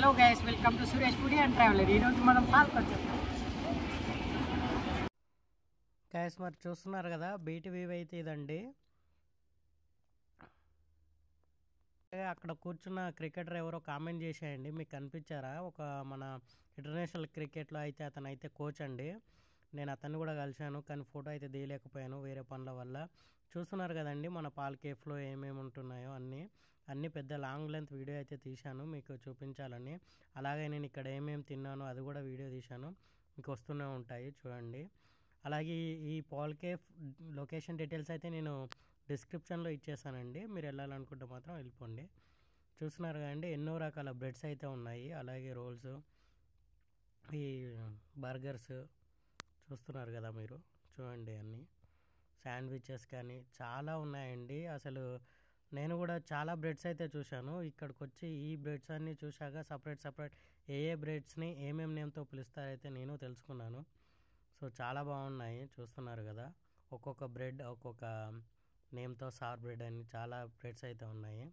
Hello guys, welcome to Suresh foodie and traveller. ఈరోజు మనం park వచ్చేస్తాం గైస్. మరి చూస్తున్నారు కదా, బీటీ వ్యూ అయితే ఇదండి. అక్కడ కూర్చున్న క్రికెటర్ ఎవరో కామెంట్ చేసేయండి, మీకు కనిపించారా? ఒక మన ఇంటర్నేషనల్ క్రికెట్లో అయితే అతను అయితే కోచ్ అండి. నేను అతన్ని కూడా కలిశాను, కానీ ఫోటో అయితే తీయలేకపోయాను వేరే పనుల వల్ల. చూస్తున్నారు కదండి మన పాల్ కేఫ్లో ఏమేమి ఉంటున్నాయో అన్నీ పెద్ద లాంగ్ లెంత్ వీడియో అయితే తీశాను మీకు చూపించాలని. అలాగే నేను ఇక్కడ ఏమేమి తిన్నానో అది కూడా వీడియో తీశాను, మీకు వస్తూనే ఉంటాయి చూడండి. అలాగే ఈ పాల్ కేఫ్ లొకేషన్ డీటెయిల్స్ అయితే నేను డిస్క్రిప్షన్లో ఇచ్చేసానండి, మీరు వెళ్ళాలనుకుంటే మాత్రం వెళ్ళిపోండి. చూస్తున్నారు కదండి, ఎన్నో రకాల బ్రెడ్స్ అయితే ఉన్నాయి, అలాగే రోల్స్, ఈ బర్గర్స్ చూస్తున్నారు కదా మీరు, చూడండి అన్నీ శాండ్విచెస్ కానీ చాలా ఉన్నాయండి. అసలు నేను కూడా చాలా బ్రెడ్స్ అయితే చూశాను. ఇక్కడికి వచ్చి ఈ బ్రెడ్స్ అన్నీ చూశాక సపరేట్ ఏ బ్రెడ్స్ని ఏమేమి నేమ్తో పిలుస్తారైతే నేను తెలుసుకున్నాను. సో చాలా బాగున్నాయి, చూస్తున్నారు కదా. ఒక్కొక్క బ్రెడ్ ఒక్కొక్క నేమ్తో, సార్ బ్రెడ్ అని చాలా బ్రెడ్స్ అయితే ఉన్నాయి.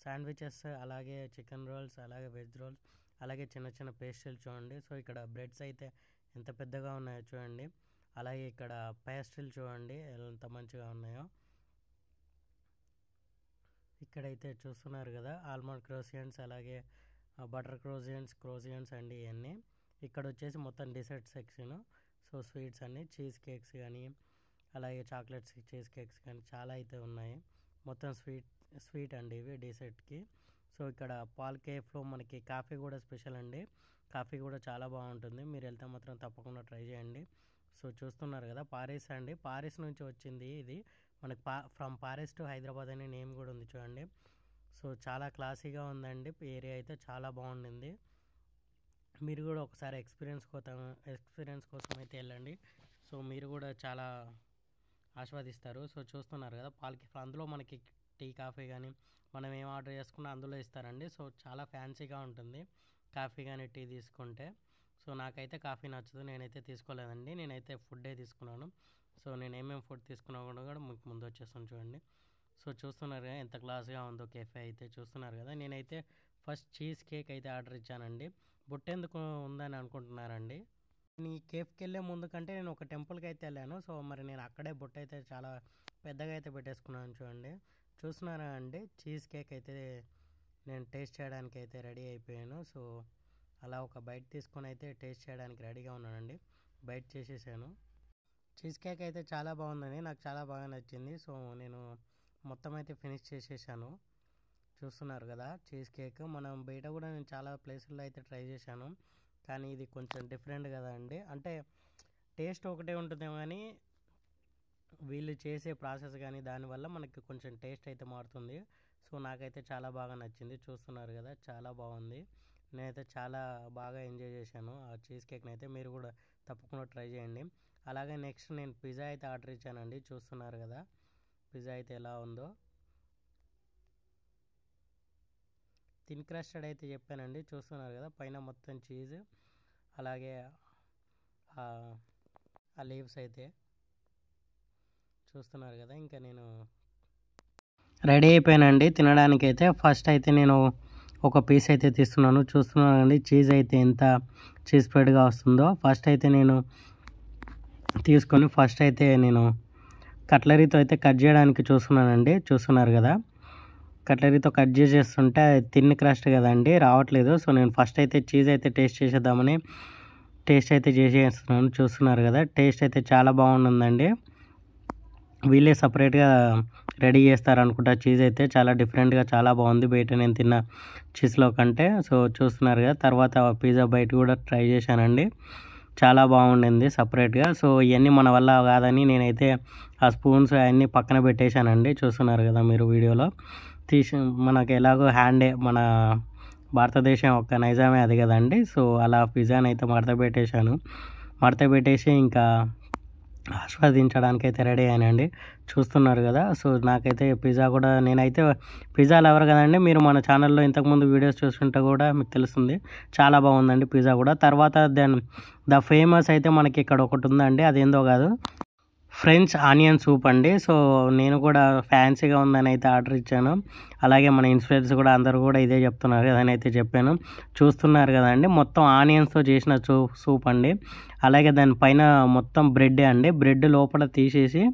శాండ్విచెస్, అలాగే చికెన్ రోల్స్, అలాగే వెజ్ రోల్స్, అలాగే చిన్న చిన్న పేస్ట్రీలు చూడండి. సో ఇక్కడ బ్రెడ్స్ అయితే ఎంత పెద్దగా ఉన్నాయో చూడండి. అలాగే ఇక్కడ పేస్ట్రీలు చూడండి ఎంత మంచిగా ఉన్నాయో. ఇక్కడైతే చూస్తున్నారు కదా ఆల్మండ్ క్రోసియన్స్, అలాగే బటర్ క్రోసియన్స్ అండి ఇవన్నీ. ఇక్కడ వచ్చేసి మొత్తం డిసర్ట్ సెక్షన్. సో స్వీట్స్ అన్నీ, చీజ్ కేక్స్ కానీ, అలాగే చాక్లెట్స్ చీజ్ కేక్స్ కానీ చాలా అయితే ఉన్నాయి. మొత్తం స్వీట్ అండి ఇవి డిసర్ట్కి. సో ఇక్కడ పాల్ కేఫ్లో మనకి కాఫీ కూడా స్పెషల్ అండి, కాఫీ కూడా చాలా బాగుంటుంది. మీరు వెళ్తే మాత్రం తప్పకుండా ట్రై చేయండి. సో చూస్తున్నారు కదా, పారిస్ అండి, పారిస్ నుంచి వచ్చింది ఇది. మనకి ఫ్రమ్ పారిస్ టు హైదరాబాద్ అనే నేమ్ కూడా ఉంది చూడండి. సో చాలా క్లాసీగా ఉందండి, ఏరియా అయితే చాలా బాగుండింది. మీరు కూడా ఒకసారి ఎక్స్పీరియన్స్ కోసం అయితే వెళ్ళండి. సో మీరు కూడా చాలా ఆస్వాదిస్తారు. సో చూస్తున్నారు కదా పాల్ కేఫ్, అందులో మనకి టీ కాఫీ కానీ మనం ఏం ఆర్డర్ చేసుకున్నా అందులో ఇస్తారండి. సో చాలా ఫ్యాన్సీగా ఉంటుంది కాఫీ కానీ టీ తీసుకుంటే. సో నాకైతే కాఫీ నచ్చదు, నేనైతే తీసుకోలేదండి, నేనైతే ఫుడ్డే తీసుకున్నాను. సో నేను ఏమేమి ఫుడ్ తీసుకున్నా కూడా మీకు ముందు వచ్చేస్తాను చూడండి. సో చూస్తున్నారు కదా ఎంత క్లాస్గా ఉందో కేఫే అయితే, చూస్తున్నారు కదా. నేనైతే ఫస్ట్ చీజ్ కేక్ అయితే ఆర్డర్ ఇచ్చానండి. బుట్టెందుకు ఉందని అనుకుంటున్నారండి, ఈ కేఫ్కి వెళ్ళే ముందు కంటే నేను ఒక టెంపుల్కి అయితే వెళ్ళాను. సో మరి నేను అక్కడే బుట్ట అయితే చాలా పెద్దగా అయితే పెట్టేసుకున్నాను చూడండి. చూస్తున్నారా అండి, చీజ్ కేక్ అయితే నేను టేస్ట్ చేయడానికి అయితే రెడీ అయిపోయాను. సో అలా ఒక బైట్ తీసుకొని అయితే టేస్ట్ చేయడానికి రెడీగా ఉన్నానండి. బైట్ చేసేసాను. చీజ్ కేక్ అయితే చాలా బాగుందని, నాకు చాలా బాగా నచ్చింది. సో నేను మొత్తం అయితే ఫినిష్ చేసేసాను. చూస్తున్నారు కదా చీజ్ కేక్. మనం బయట కూడా నేను చాలా ప్లేసుల్లో అయితే ట్రై చేశాను, కానీ ఇది కొంచెం డిఫరెంట్ కదా అండి. అంటే టేస్ట్ ఒకటే ఉంటుందేమో కానీ వీళ్ళు చేసే ప్రాసెస్ కానీ దానివల్ల మనకి కొంచెం టేస్ట్ అయితే మారుతుంది. సో నాకైతే చాలా బాగా నచ్చింది. చూస్తున్నారు కదా చాలా బాగుంది, నేనైతే చాలా బాగా ఎంజాయ్ చేశాను ఆ చీజ్ కేక్ని అయితే. మీరు కూడా తప్పకుండా ట్రై చేయండి. అలాగే నెక్స్ట్ నేను పిజ్జా అయితే ఆర్డర్ ఇచ్చానండి. చూస్తున్నారు కదా పిజ్జా అయితే ఎలా ఉందో. థిన్ క్రస్టెడ్ అయితే చెప్పానండి. చూస్తున్నారు కదా పైన మొత్తం చీజ్, అలాగే ఆ లీవ్స్ అయితే చూస్తున్నారు కదా. ఇంకా నేను రెడీ అయిపోయానండి తినడానికి అయితే. ఫస్ట్ అయితే నేను ఒక పీస్ అయితే తీస్తున్నాను. చూస్తున్నానండి చీజ్ అయితే ఎంత చీజ్ స్ప్రెడ్గా వస్తుందో. ఫస్ట్ అయితే నేను తీసుకొని కట్లరీతో అయితే కట్ చేయడానికి చూస్తున్నానండి. చూస్తున్నారు కదా కట్లరీతో కట్ చేసేస్తుంటే థిన్ క్రస్ట్ కదండి, రావట్లేదు. సో నేను ఫస్ట్ అయితే చీజ్ అయితే టేస్ట్ చేసేద్దామని టేస్ట్ అయితే చేసేస్తున్నాను. చూస్తున్నారు కదా టేస్ట్ అయితే చాలా బాగుంటుందండి. వీళ్ళే సపరేట్గా రెడీ చేస్తారనుకుంటా. చీజ్ అయితే చాలా డిఫరెంట్గా చాలా బాగుంది బయట నేను తిన్న చీజ్లో కంటే. సో చూస్తున్నారు కదా, తర్వాత పిజ్జా బయట కూడా ట్రై చేశానండి, చాలా బాగుండింది సపరేట్గా. సో ఇవన్నీ మన వల్ల కాదని నేనైతే ఆ స్పూన్స్ అవన్నీ పక్కన పెట్టేశానండి. చూస్తున్నారు కదా మీరు వీడియోలో మనకు ఎలాగో హ్యాండే, మన భారతదేశం యొక్క నైజామే అది కదండి. సో అలా పిజ్జాని అయితే మడత పెట్టేసి ఇంకా ఆస్వాదించడానికి అయితే రెడీ అయినండి. చూస్తున్నారు కదా. సో నాకైతే పిజ్జా కూడా, నేనైతే పిజ్జా లవర్ కదండి. మీరు మన ఛానల్లో ఇంతకుముందు వీడియోస్ చూస్తుంటే కూడా మీకు తెలుస్తుంది, చాలా బాగుందండి పిజ్జా కూడా. తర్వాత ద ఫేమస్ అయితే మనకి ఇక్కడ ఒకటి ఉందండి, అదేందో కాదు, ఫ్రెంచ్ ఆనియన్ సూప్ అండి. సో నేను కూడా ఫ్యాన్సీగా ఉందని అయితే ఆర్డర్ ఇచ్చాను. అలాగే మన ఇన్ఫ్లుయెన్స్ కూడా అందరూ కూడా ఇదే చెప్తున్నారు కదని అయితే చెప్పాను. చూస్తున్నారు కదండి, మొత్తం ఆనియన్స్తో చేసిన సూప్ అండి. అలాగే దానిపైన మొత్తం బ్రెడ్ అండి. బ్రెడ్ లోపల తీసేసి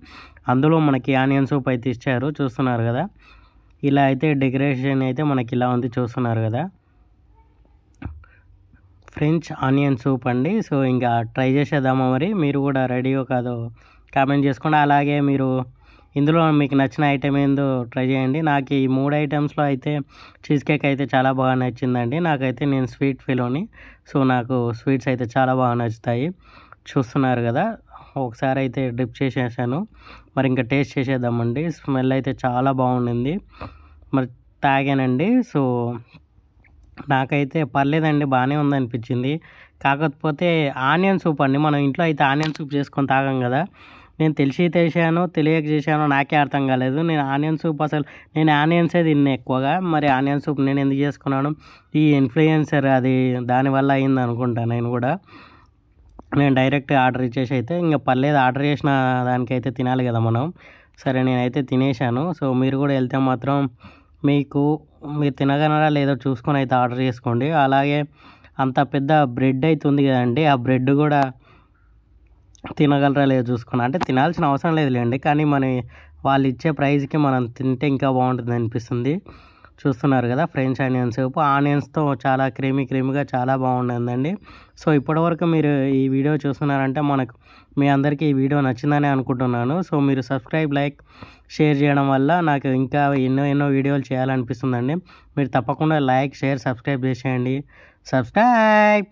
అందులో మనకి ఆనియన్ సూప్ అయితే ఇచ్చారు. చూస్తున్నారు కదా, ఇలా అయితే డెకరేషన్ అయితే మనకి ఇలా ఉంది. చూస్తున్నారు కదా, ఫ్రెంచ్ ఆనియన్ సూప్ అండి. సో ఇంకా ట్రై చేసేద్దామా మరి, మీరు కూడా రెడీయో కాదో కామెంట్ చేసుకోండి. అలాగే మీరు ఇందులో మీకు నచ్చిన ఐటెం ఏందో ట్రై చేయండి. నాకు ఈ 3 ఐటమ్స్లో అయితే చీజ్ కేక్ అయితే చాలా బాగా నచ్చిందండి. నాకైతే నేను స్వీట్ ఫెలోని, సో నాకు స్వీట్స్ అయితే చాలా బాగా నచ్చుతాయి. చూస్తున్నారు కదా, ఒకసారి అయితే డ్రిప్ చేసేసాను. మరి ఇంకా టేస్ట్ చేసేద్దామండి. స్మెల్ అయితే చాలా బాగుండింది, మరి తాగానండి. సో నాకైతే పర్లేదండి, బాగానే ఉందనిపించింది. కాకపోతే ఆనియన్ సూప్ అండి, మనం ఇంట్లో అయితే ఆనియన్ సూప్ చేసుకొని తాగాం కదా. నేను తెలిసానో తెలియక చేశానో నాకే అర్థం కాలేదు. నేను ఆనియన్ సూప్ నేను ఆనియన్సే తిన్నా ఎక్కువగా. మరి ఆనియన్ సూప్ నేను ఎందుకు చేసుకున్నాను, ఈ ఇన్ఫ్లుయెన్సర్ అది దానివల్ల అయింది అనుకుంటా. నేను డైరెక్ట్ ఆర్డర్ ఇచ్చేసి అయితే ఇంకా పర్లేదు, ఆర్డర్ చేసిన దానికైతే తినాలి కదా మనం. సరే నేనైతే తినేసాను. సో మీరు కూడా వెళ్తే మాత్రం మీరు తినగలరా లేదో చూసుకొని అయితే ఆర్డర్ చేసుకోండి. అలాగే అంత పెద్ద బ్రెడ్ అయితే ఉంది కదండి, ఆ బ్రెడ్ కూడా తినగలరా లేదో చూసుకుని, అంటే తినాల్సిన అవసరం లేదులేండి, కానీ వాళ్ళు ఇచ్చే ప్రైస్కి మనం తింటే ఇంకా బాగుంటుంది అనిపిస్తుంది. చూస్తున్నారు కదా, ఫ్రెంచ్ ఆనియన్ సూప్ ఆనియన్స్తో చాలా క్రీమీగా చాలా బాగుంటుందండి. సో ఇప్పటివరకు మీరు ఈ వీడియో చూస్తున్నారంటే మీ అందరికీ ఈ వీడియో నచ్చిందని అనుకుంటున్నాను. సో మీరు సబ్స్క్రైబ్, లైక్, షేర్ చేయడం వల్ల నాకు ఇంకా ఎన్నో వీడియోలు చేయాలనిపిస్తుందండి. మీరు తప్పకుండా లైక్, షేర్, సబ్స్క్రైబ్ చేసేయండి. సబ్స్క్రైబ్